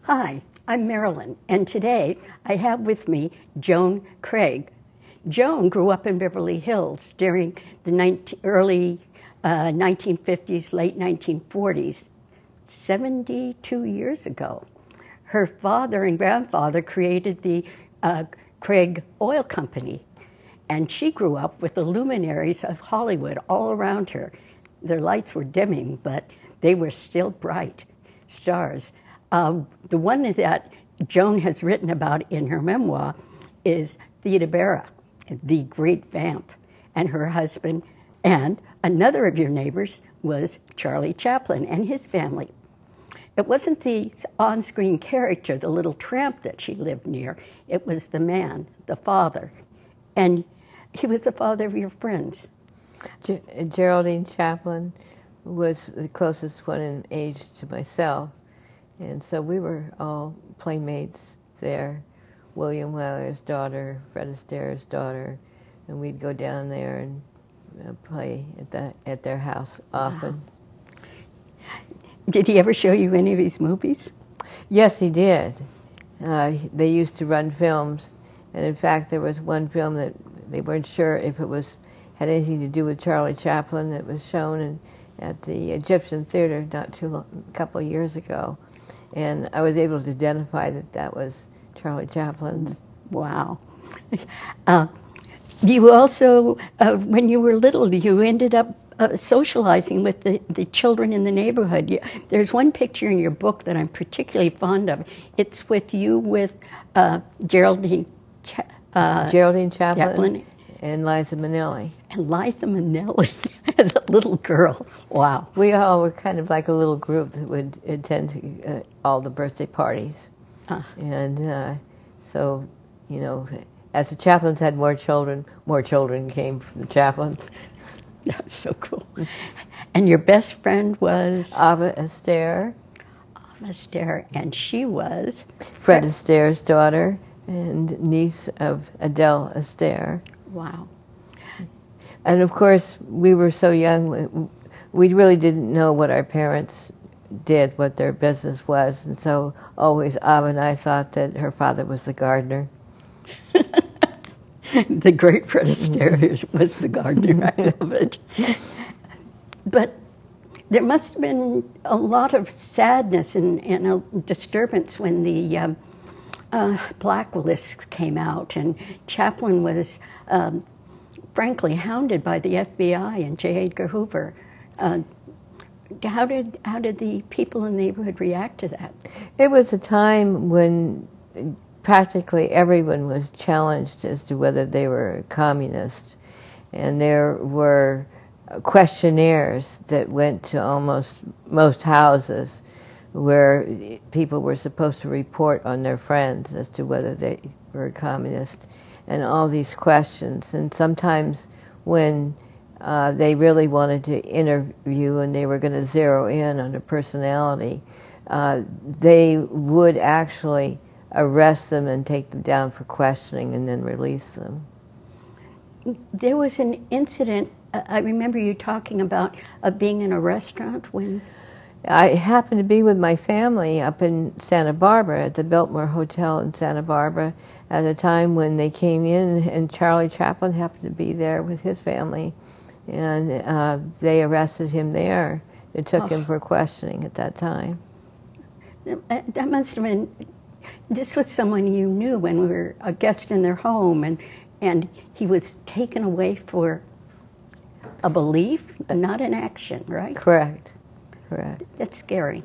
Hi, I'm Marilyn, and today I have with me Joan Craig. Joan grew up in Beverly Hills during the early 1950s, late 1940s, 72 years ago. Her father and grandfather created the Craig Oil Company, and she grew up with the luminaries of Hollywood all around her. Their lights were dimming, but they were still bright stars. The one that Joan has written about in her memoir is Theda Bara, the great vamp, and her husband. And another of your neighbors was Charlie Chaplln and his family. It wasn't the on-screen character, the little tramp that she lived near. It was the man, the father. And he was the father of your friends. Geraldine Chaplin was the closest one in age to myself. And so we were all playmates there. William Wyler's daughter, Fred Astaire's daughter, and we'd go down there and play at their house often. Wow. Did he ever show you any of his movies? Yes, he did. They used to run films, and in fact there was one film that they weren't sure if it had anything to do with Charlie Chaplln. That was shown at the Egyptian Theater a couple of years ago. And I was able to identify that was Charlie Chaplin's. Wow. You also, when you were little, you ended up socializing with the children in the neighborhood. There's one picture in your book that I'm particularly fond of. It's with you with Geraldine Chaplin and Liza Minnelli. And Liza Minnelli as a little girl. Wow. We all were kind of like a little group that would attend to, all the birthday parties. And so, you know, as the Chaplins had more children came from the Chaplins. That's so cool. And your best friend was? Astaire. Astaire, and she was? Fred Astaire's daughter and niece of Adele Astaire. Wow. And of course, we were so young, we really didn't know what our parents did, what their business was, and so always Ava and I thought that her father was the gardener. The great Fred Astaire was the gardener. I love it. But there must have been a lot of sadness and a disturbance when the Blacklist came out, and Chaplin was frankly hounded by the FBI and J. Edgar Hoover. How did the people in the neighborhood react to that? It was a time when practically everyone was challenged as to whether they were communist, and there were questionnaires that went to almost most houses where people were supposed to report on their friends as to whether they were communist, and all these questions. And sometimes when they really wanted to interview and they were going to zero in on a personality, they would actually arrest them and take them down for questioning and then release them. There was an incident, I remember you talking about being in a restaurant when... I happened to be with my family up in Santa Barbara at the Biltmore Hotel in Santa Barbara at a time when they came in, and Charlie Chaplln happened to be there with his family, and they arrested him there. They took him for questioning at that time. That must have been... This was someone you knew when we were a guest in their home, and he was taken away for a belief, not an action, right? Correct. That's scary.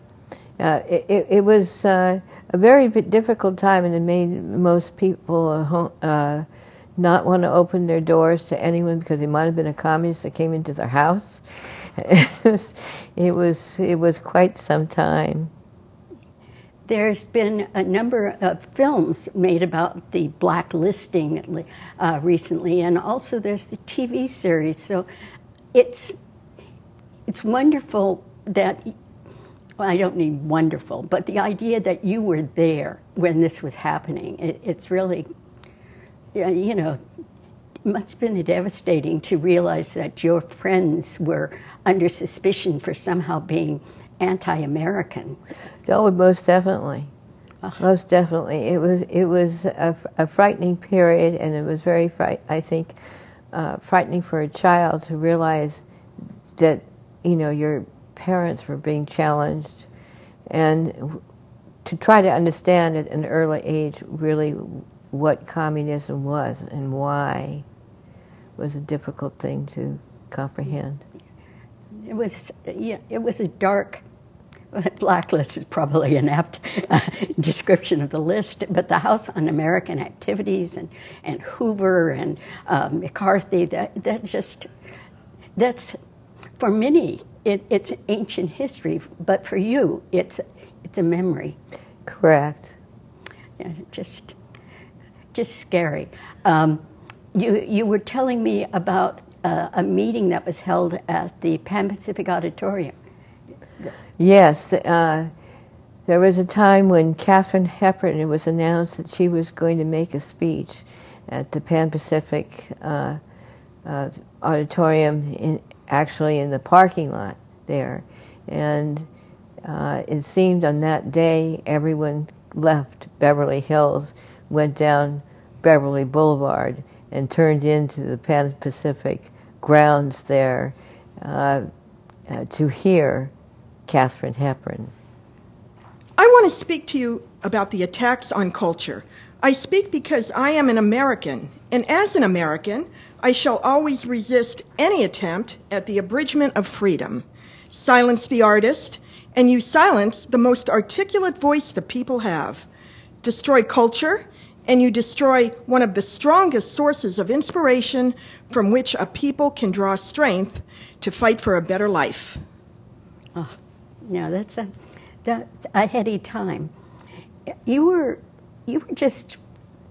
It was a very difficult time, and it made most people not want to open their doors to anyone because they might have been a communist that came into their house. It was quite some time. There's been a number of films made about the blacklisting recently, and also there's the TV series. So it's wonderful that, well, I don't need wonderful, but the idea that you were there when this was happening, it's really, you know, it must have been devastating to realize that your friends were under suspicion for somehow being anti-American. Oh, most definitely. Most definitely. It was a frightening period, and it was very frightening for a child to realize that, your parents were being challenged, and to try to understand at an early age really what communism was and why was a difficult thing to comprehend. It was a dark. Blacklist is probably an apt description of the list, but the House Un-American Activities and Hoover and McCarthy, that's for many it's ancient history, but for you it's a memory. Correct. Yeah, just scary. You were telling me about a meeting that was held at the Pan Pacific Auditorium. Yes, there was a time when Katharine Hepburn, it was announced that she was going to make a speech at the Pan Pacific Auditorium, actually in the parking lot there. And it seemed on that day everyone left Beverly Hills, went down Beverly Boulevard, and turned into the Pan Pacific grounds there to hear Katharine Hepburn. I want to speak to you about the attacks on culture. I speak because I am an American, and as an American, I shall always resist any attempt at the abridgment of freedom. Silence the artist, and you silence the most articulate voice the people have. Destroy culture, and you destroy one of the strongest sources of inspiration from which a people can draw strength to fight for a better life. Oh, no, that's a heady time. You were just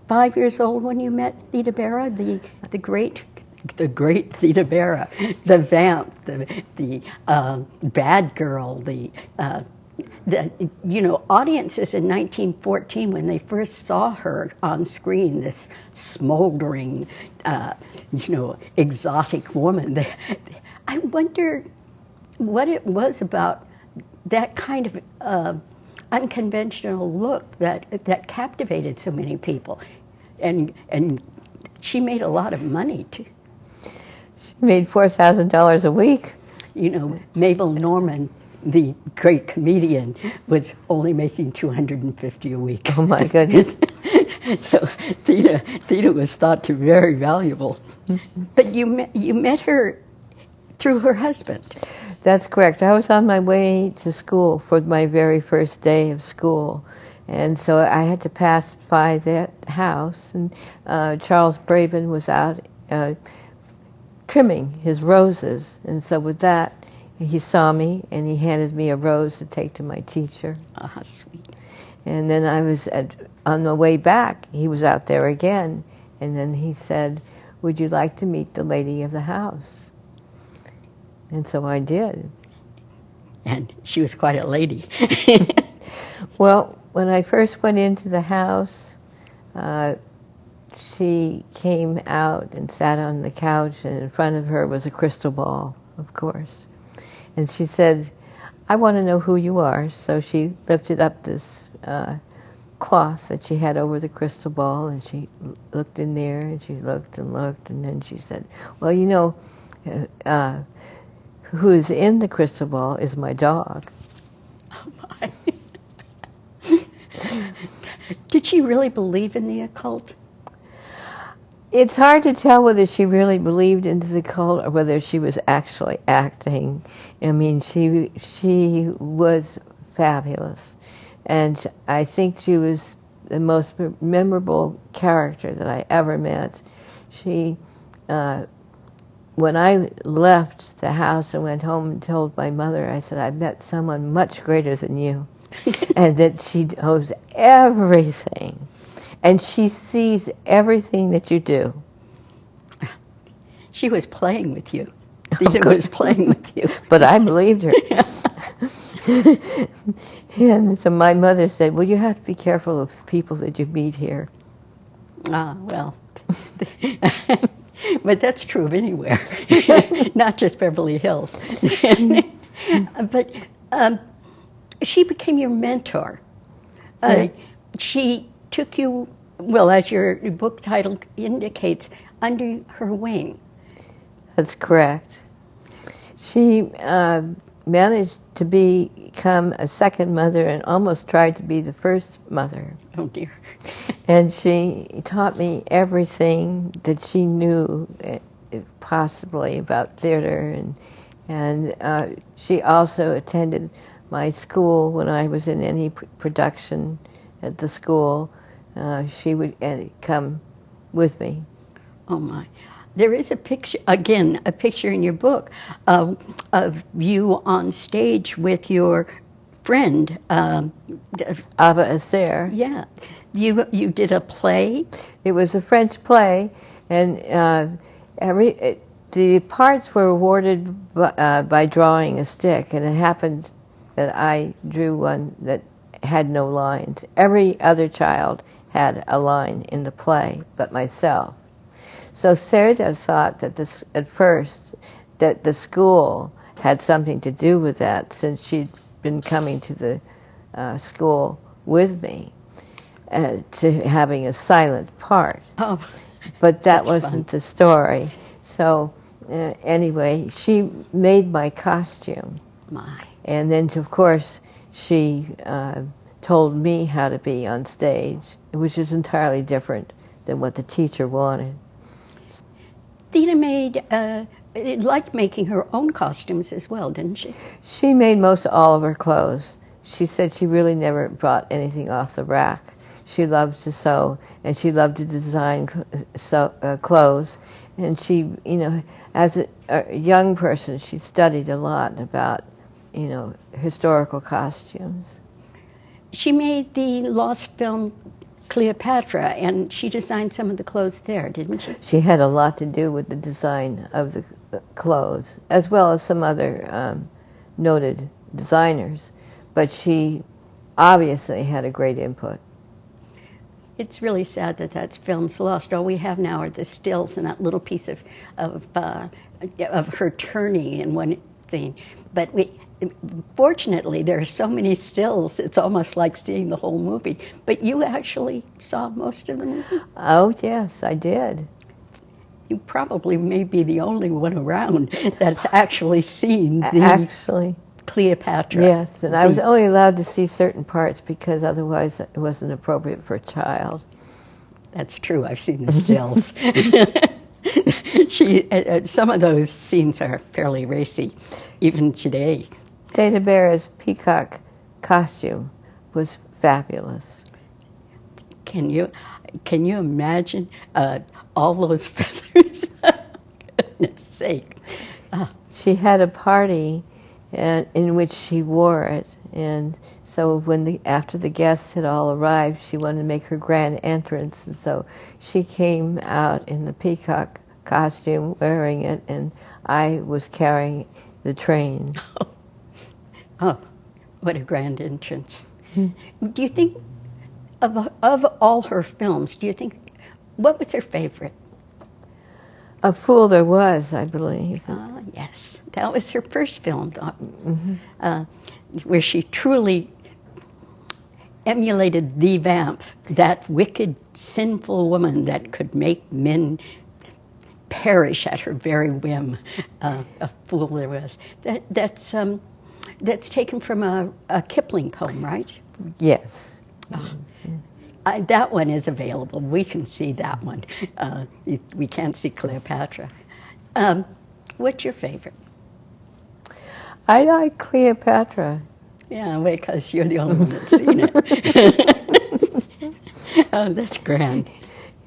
5 years old when you met Theda Bara, the great Theda Bara, the vamp, the bad girl, the audiences in 1914 when they first saw her on screen, this smoldering, exotic woman. I wonder what it was about that kind of unconventional look that captivated so many people, and she made a lot of money too. She made $4,000 a week. Mabel Normand, the great comedian, was only making $250 a week. Oh my goodness! So Theda was thought to be very valuable. But you met her through her husband. That's correct. I was on my way to school for my very first day of school, and so I had to pass by that house, and Charles Brabin was out trimming his roses, and so with that, he saw me, and he handed me a rose to take to my teacher. Ah, sweet. And then I was on the way back, he was out there again, and then he said, "Would you like to meet the lady of the house?" And so I did. And she was quite a lady. Well, when I first went into the house, she came out and sat on the couch, and in front of her was a crystal ball, of course. And she said, "I want to know who you are." So she lifted up this cloth that she had over the crystal ball, and she looked in there, and she looked, and then she said, "Well, who's in the crystal ball is my dog." Oh my. Did she really believe in the occult? It's hard to tell whether she really believed into the cult or whether she was actually acting. I mean, she was fabulous, and I think she was the most memorable character that I ever met. She, when I left the house and went home and told my mother, I said, "I met someone much greater than you," and that she knows everything. And she sees everything that you do. She was playing with you. Theda was playing with you. But I believed her. And so my mother said, "Well, you have to be careful of the people that you meet here." Ah, well. But that's true of anywhere, not just Beverly Hills. But she became your mentor. Yes. she took you, well, as your book title indicates, under her wing. That's correct. She managed to become a second mother and almost tried to be the first mother. Oh, dear. And she taught me everything that she knew, possibly about theater, and she also attended my school when I was in any production at the school. She would come with me. Oh, my. There is a picture, again, a picture in your book of you on stage with your friend. Astaire. Yeah. You did a play? It was a French play, and the parts were awarded by drawing a stick, and it happened that I drew one that had no lines. Every other child had a line in the play but myself. So Theda thought that at first that the school had something to do with that, since she'd been coming to the school with me, to having a silent part. Oh, but that wasn't the story. So anyway, she made my costume. My. And then, of course, she told me how to be on stage, which is entirely different than what the teacher wanted. Theda liked making her own costumes as well, didn't she? She made most all of her clothes. She said she really never brought anything off the rack. She loved to sew, and she loved to design clothes. And she, as a young person, she studied a lot about, historical costumes. She made the lost film Cleopatra, and she designed some of the clothes there, didn't she? She had a lot to do with the design of the clothes, as well as some other noted designers. But she obviously had a great input. It's really sad that film's lost. All we have now are the stills and that little piece of her turning in one scene. But fortunately, there are so many stills, it's almost like seeing the whole movie. But you actually saw most of the movie? Oh, yes, I did. You probably may be the only one around that's actually seen Cleopatra. Yes, and I was only allowed to see certain parts because otherwise it wasn't appropriate for a child. That's true. I've seen the stills. Some of those scenes are fairly racy, even today. Theda Bara's peacock costume was fabulous. Can you imagine all those feathers? Goodness sake! She had a party in which she wore it, and so after the guests had all arrived, she wanted to make her grand entrance, and so she came out in the peacock costume wearing it, and I was carrying the train. Oh, what a grand entrance. Do you think, of all her films, what was her favorite? A Fool There Was, I believe. Yes, that was her first film, where she truly emulated the vamp, that wicked, sinful woman that could make men perish at her very whim. A Fool There Was. That's taken from a Kipling poem, right? Yes. That one is available. We can see that one. We can't see Cleopatra. What's your favorite? I like Cleopatra. Yeah, because you're the only one that's seen it. Oh, that's grand.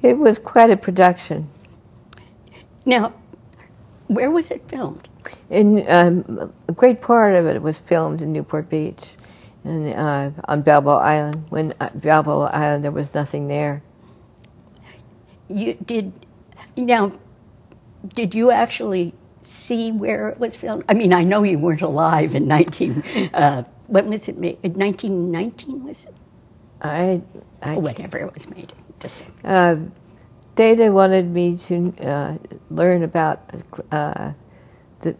It was quite a production. Now, where was it filmed? A great part of it was filmed in Newport Beach, and on Balboa Island. When Balboa Island, there was nothing there. Did you actually see where it was filmed? I mean, I know you weren't alive in when was it made? 1919 was it? Whenever it was made. Theda wanted me to learn about the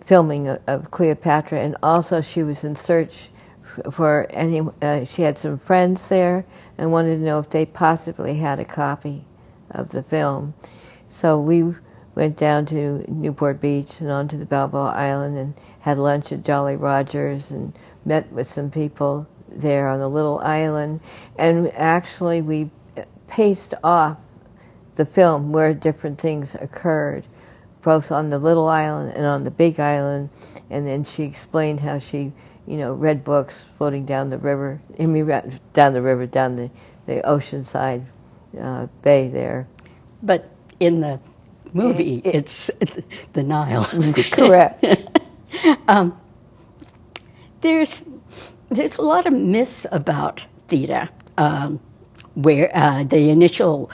filming of Cleopatra, and also she was in search for any. She had some friends there and wanted to know if they possibly had a copy of the film. So we went down to Newport Beach and onto the Balboa Island and had lunch at Jolly Roger's and met with some people there on the little island. And actually we paced off the film where different things occurred, both on the little island and on the big island. And then she explained how she, read books floating down the river. Down the oceanside bay there. But in the movie, it's the Nile. Correct. There's a lot of myths about Theda, where the initial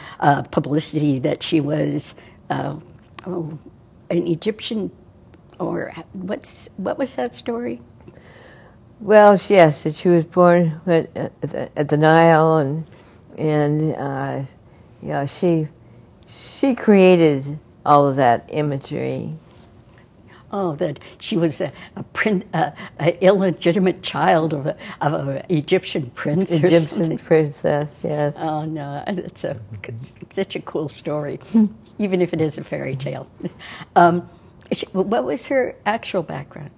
publicity that she was an Egyptian, or what was that story? Well, yes, that she was born at the Nile, and she created all of that imagery. Oh, that she was a illegitimate child of an Egyptian prince. Egyptian princess, yes. Oh no, it's such a cool story, even if it is a fairy tale. What was her actual background?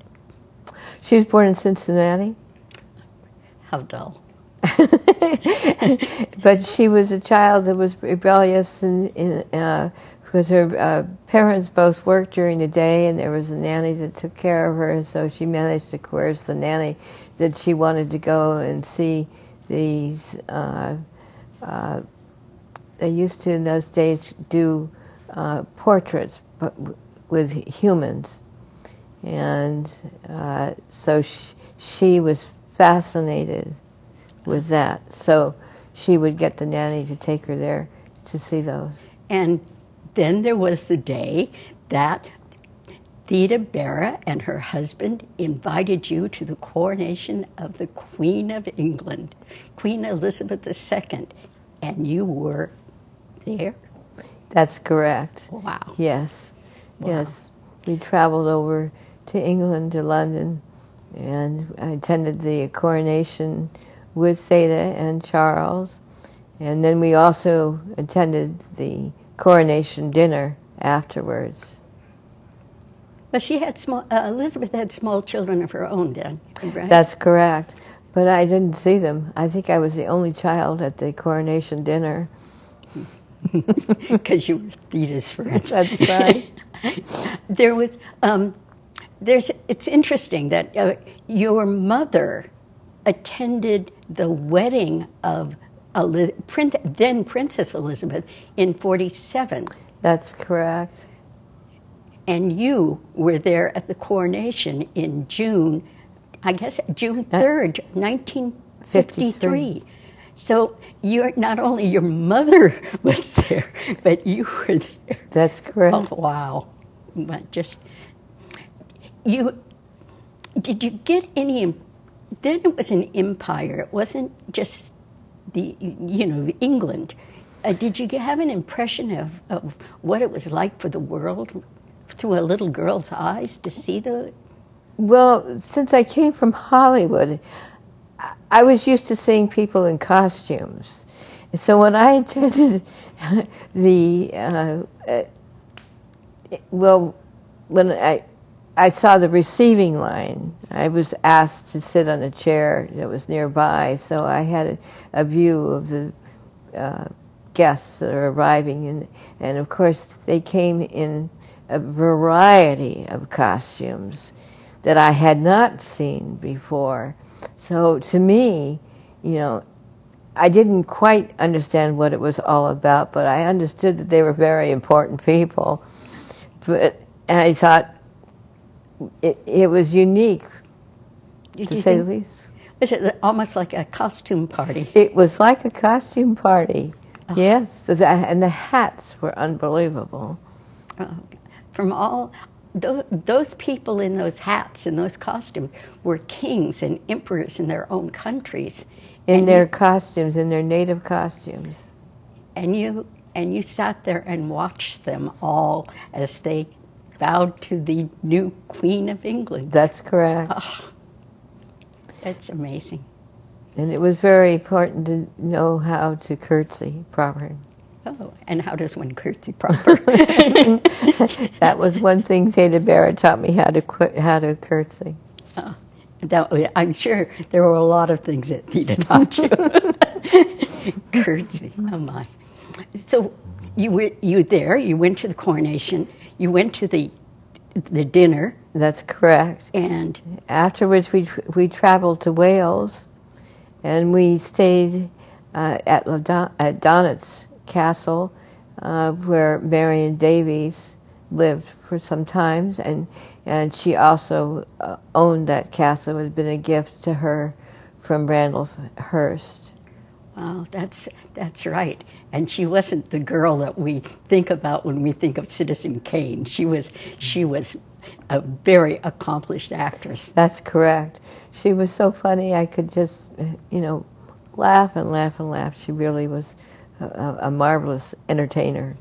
She was born in Cincinnati. How dull. But she was a child that was rebellious because her parents both worked during the day, and there was a nanny that took care of her, so she managed to coerce the nanny that she wanted to go and see these. They used to in those days do portraits, but with humans. And so she was fascinated with that. So she would get the nanny to take her there to see those. And then there was the day that Theda Bara and her husband invited you to the coronation of the Queen of England, Queen Elizabeth II, and you were there? That's correct. Wow. Yes. Wow. Yes. We traveled over to England, to London, and I attended the coronation with Theda and Charles. And then we also attended the coronation dinner afterwards. But she had Elizabeth had small children of her own then, right? That's correct. But I didn't see them. I think I was the only child at the coronation dinner. Because you were Theda's friend. That's right. It's interesting that your mother attended the wedding of then Princess Elizabeth in 1947. That's correct. And you were there at the coronation in June 3rd, 1953. So not only your mother was there, but you were there. That's correct. Oh, wow. But did you get any, then it was an empire, it wasn't just England. Did you have an impression of what it was like for the world through a little girl's eyes to see the... Well, since I came from Hollywood, I was used to seeing people in costumes. So when I attended when I saw the receiving line, I was asked to sit on a chair that was nearby, so I had a view of the guests that are arriving, and of course they came in a variety of costumes that I had not seen before. So to me, I didn't quite understand what it was all about, but I understood that they were very important people. And I thought it was unique, to say the least. Was it almost like a costume party? It was like a costume party, yes. And the hats were unbelievable. From all... Those people in those hats and those costumes were kings and emperors in their own countries. In their costumes, in their native costumes. And you sat there and watched them all as they bowed to the new Queen of England. That's correct. That's amazing. And it was very important to know how to curtsy properly. Oh, and how does one curtsy proper? That was one thing Theda Bara taught me, how to curtsy. Oh, I'm sure there were a lot of things that Theda taught you. Curtsy, oh my. So you went to the coronation, you went to the dinner. That's correct. And afterwards we traveled to Wales, and we stayed at Donat's Castle, where Marion Davies lived for some time, and she also owned that castle. It had been a gift to her from Randolph Hearst. Wow, that's right. And she wasn't the girl that we think about when we think of Citizen Kane. She was a very accomplished actress. That's correct. She was so funny. I could just, laugh and laugh and laugh. She really was a marvelous entertainer.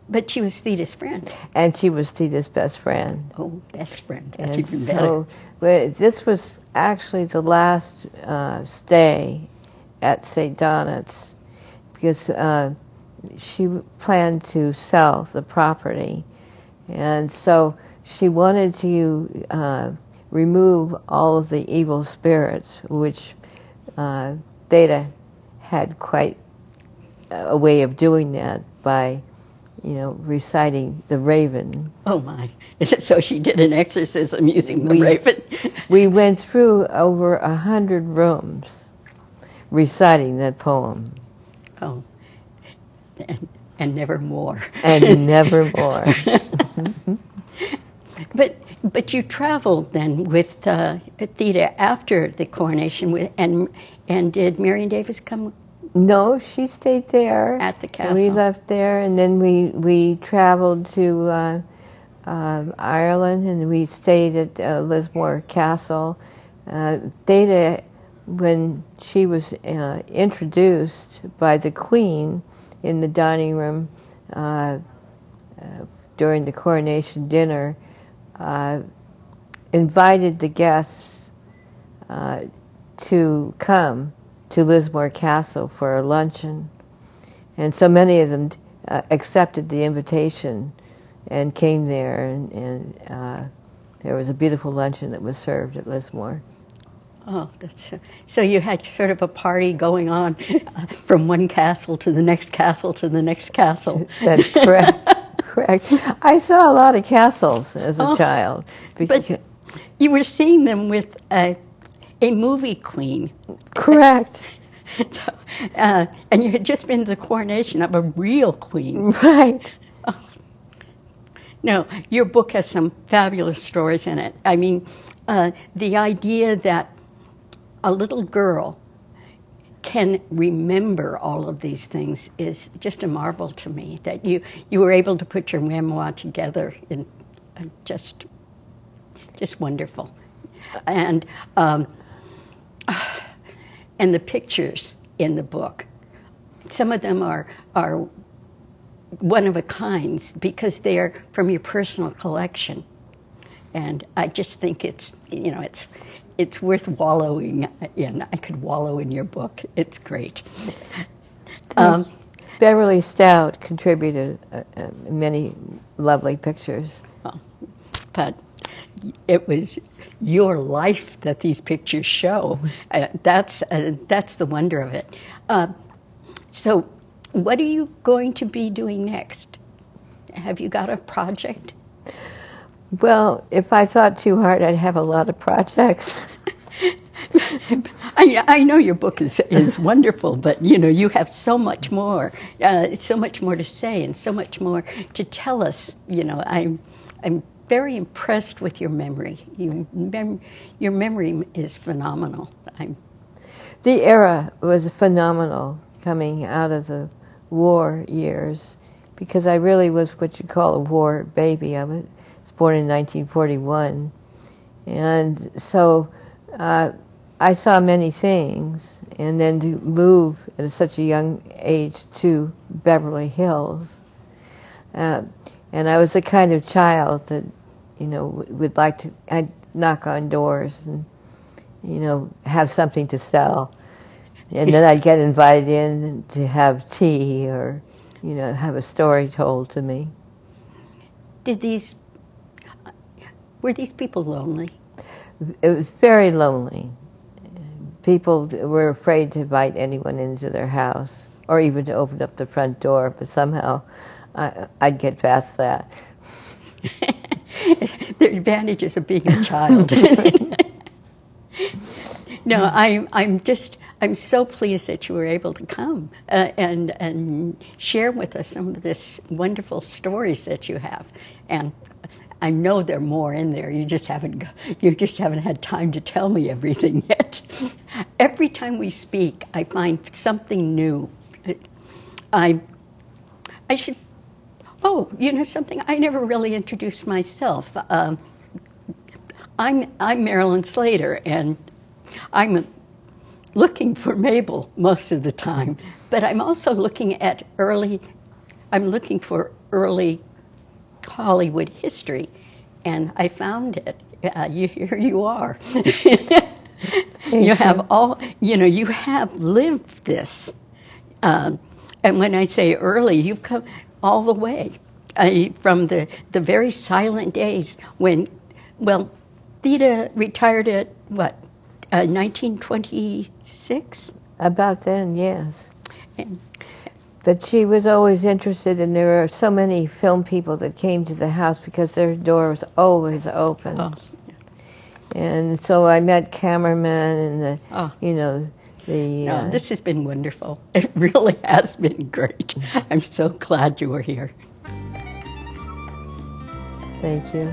But she was Theda's friend. And she was Theda's best friend. Oh, best friend. That's and even so better. This was actually the last stay at St. Donat's, because she planned to sell the property. And so she wanted to remove all of the evil spirits, which Theda had quite a way of doing that by, reciting the Raven. Oh my! So she did an exorcism using the Raven. We went through over 100 rooms reciting that poem. Oh, and never more. And never more. But you traveled then with Theda after the coronation, and did Marion Davies come? No, she stayed there at the castle. We left there, and then we traveled to Ireland, and we stayed at Lismore Castle. Theda, when she was introduced by the Queen in the dining room during the coronation dinner, invited the guests to come to Lismore Castle for a luncheon. And so many of them accepted the invitation and came there, and there was a beautiful luncheon that was served at Lismore. Oh, so you had sort of a party going on from one castle to the next castle to the next castle. That's correct. Correct. I saw a lot of castles as a child. But you were seeing them with a movie queen. Correct. So, and you had just been to the coronation of a real queen. Right. Oh. No, your book has some fabulous stories in it. I mean, the idea that a little girl can remember all of these things is just a marvel to me, that you were able to put your memoir together in just wonderful. And the pictures in the book, some of them are one of a kind because they are from your personal collection. And I just think it's worth wallowing in. I could wallow in your book. It's great. Beverly Stout contributed many lovely pictures. But it was your life that these pictures show. That's the wonder of it. So what are you going to be doing next? Have you got a project? Well, if I thought too hard, I'd have a lot of projects. I know your book is wonderful, but you have so much more to say and so much more to tell us. I'm very impressed with your memory. Your memory is phenomenal. The era was phenomenal coming out of the war years, because I really was what you call a war baby. I was born in 1941, and so I saw many things, and then to move at such a young age to Beverly Hills, and I was the kind of child that would like to. I'd knock on doors have something to sell. And then I'd get invited in to have tea or, have a story told to me. Were these people lonely? It was very lonely. People were afraid to invite anyone into their house or even to open up the front door, but somehow I'd get past that. The advantages of being a child. No, I'm so pleased that you were able to come and share with us some of this wonderful stories that you have. And I know there are more in there. You just haven't had time to tell me everything yet. Every time we speak, I find something new. I should. Oh, something. I never really introduced myself. I'm Marilyn Slater, and I'm looking for Mabel most of the time. But I'm also looking for early Hollywood history, and I found it. Here you are. You have lived this. And when I say early, you've come all the way from the very silent days when, Theda retired at what, 1926? About then, yes. But she was always interested, and there were so many film people that came to the house because their door was always open. Oh. And so I met cameramen and this has been wonderful. It really has been great. I'm so glad you were here. Thank you.